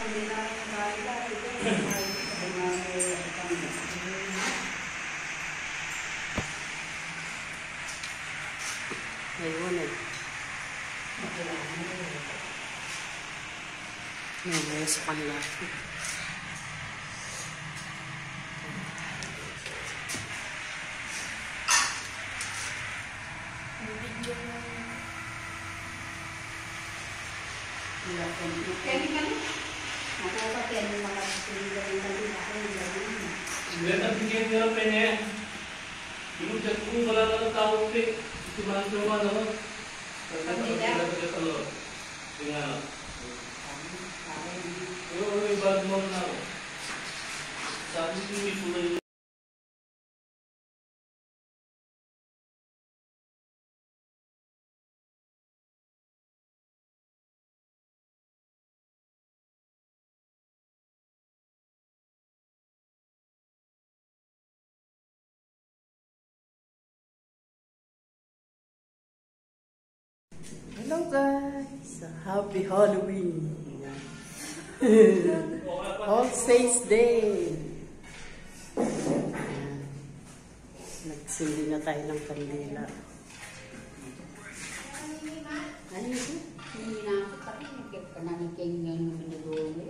Ayun eh. Ngayon sa kanila. Hello guys! Happy Halloween! All Saints Day! Nagsindi na tayo ng kandila. Ano yun? Hindi na ako pananiking yung minudulo.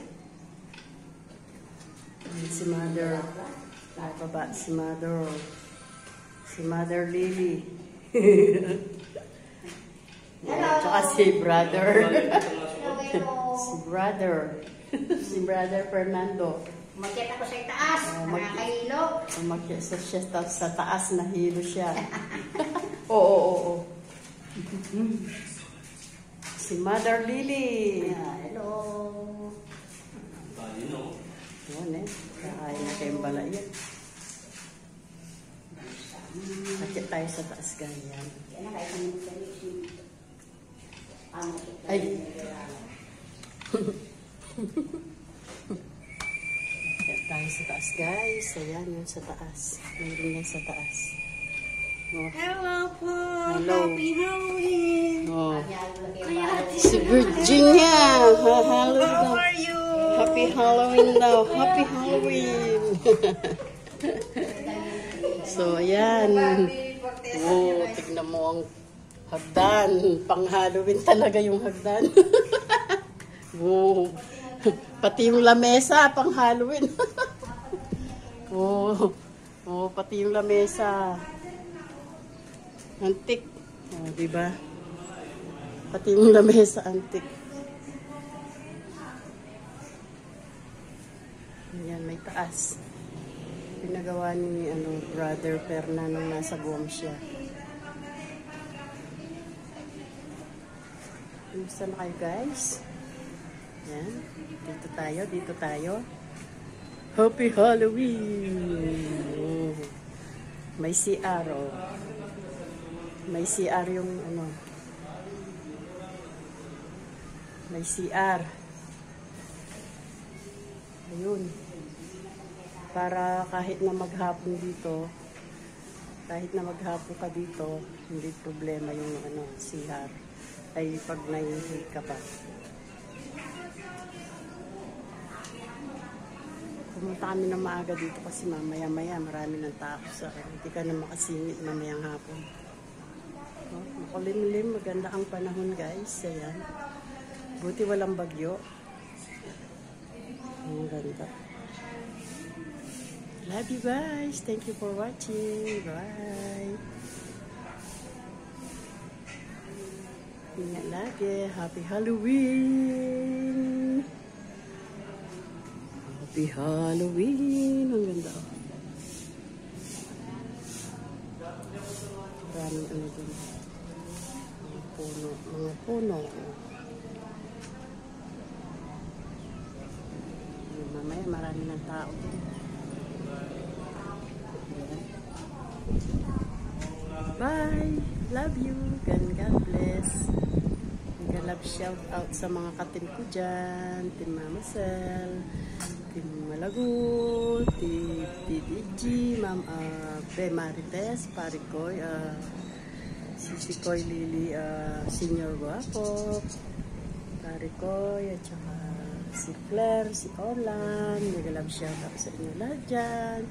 Si Mother. Nakababa si Mother. Si Mother Lily. Tsaka si Brother. Si Brother. Si Brother Fernando. Umakyat ako sa itaas. Nakakahilo. Umakyat siya sa taas. Nahilo siya. Oo. Si Mother Lily. Hello. Yun eh. Kakain na kayong balayan. Akyat tayo sa taas ganyan. Ay! Akyat tayo sa taas guys. Ayan yun sa taas. Meron yan sa taas. Oh. Hello po! Hello. Happy Halloween! Oh. Kuya Ate Si Virginia! Hello daw. How are you? Happy Halloween daw. Happy Halloween! So, ayan. Oh, tignan mo ang hagdan. Pang Halloween talaga yung hagdan. Oh. Pati yung lamesa, pang Halloween. Oh, pati yung lamesa. Antik. Oh, diba? Pati yung lamesa, antik. Ayan, may taas. Pinagawa ni Brother Perna nung nasa Guam siya. Kumusta na kayo guys? Ayan. Dito tayo. Happy Halloween! Oh. May CR oh. May CR yung may CR. Ayun. Para kahit na maghapon dito, kahit na maghapon ka dito, hindi problema yung CR. Ay pag naihi ka pa. Pumunta kami ng maaga dito kasi mamaya-maya marami ng tao sa akin. Hindi ka na makasingit mamayang hapon. Oh, makulimlim, maganda ang panahon guys. Ayan. Buti walang bagyo. Ang ganda. Love you guys. Thank you for watching. Bye. Ingat lagi. Happy Halloween. Happy Halloween. Ang ganda. Maraming dun. Mga puno. Mamaya marami ng tao din. Bye! Love you! God bless! Mag-love shout out sa mga katim ko dyan. Team Mama Sel, Team Malagut, Team TDG, Ma'am Be Marites, Parikoy, si Koy Lily, Senior Guapo, Parikoy, at saka si Claire, si Olan, nag-love shoutout sa inyo lahat dyan.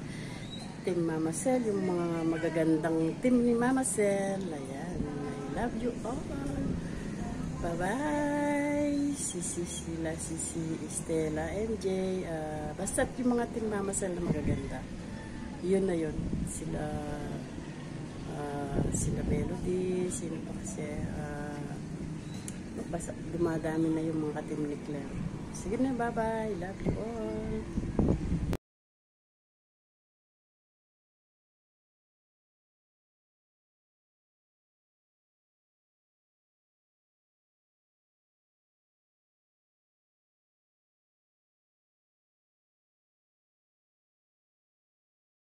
Team Mama Sel, yung mga magagandang team ni Mama Sel. Ayan, I love you all. Bye-bye. Si Stella, MJ. Basta yung mga team Mama Sel na magaganda. Yun na yun. Sila Melody, sino pa kasi, basta dumadami na yung mga team ni Claire. Sige na, bye-bye. Love you all.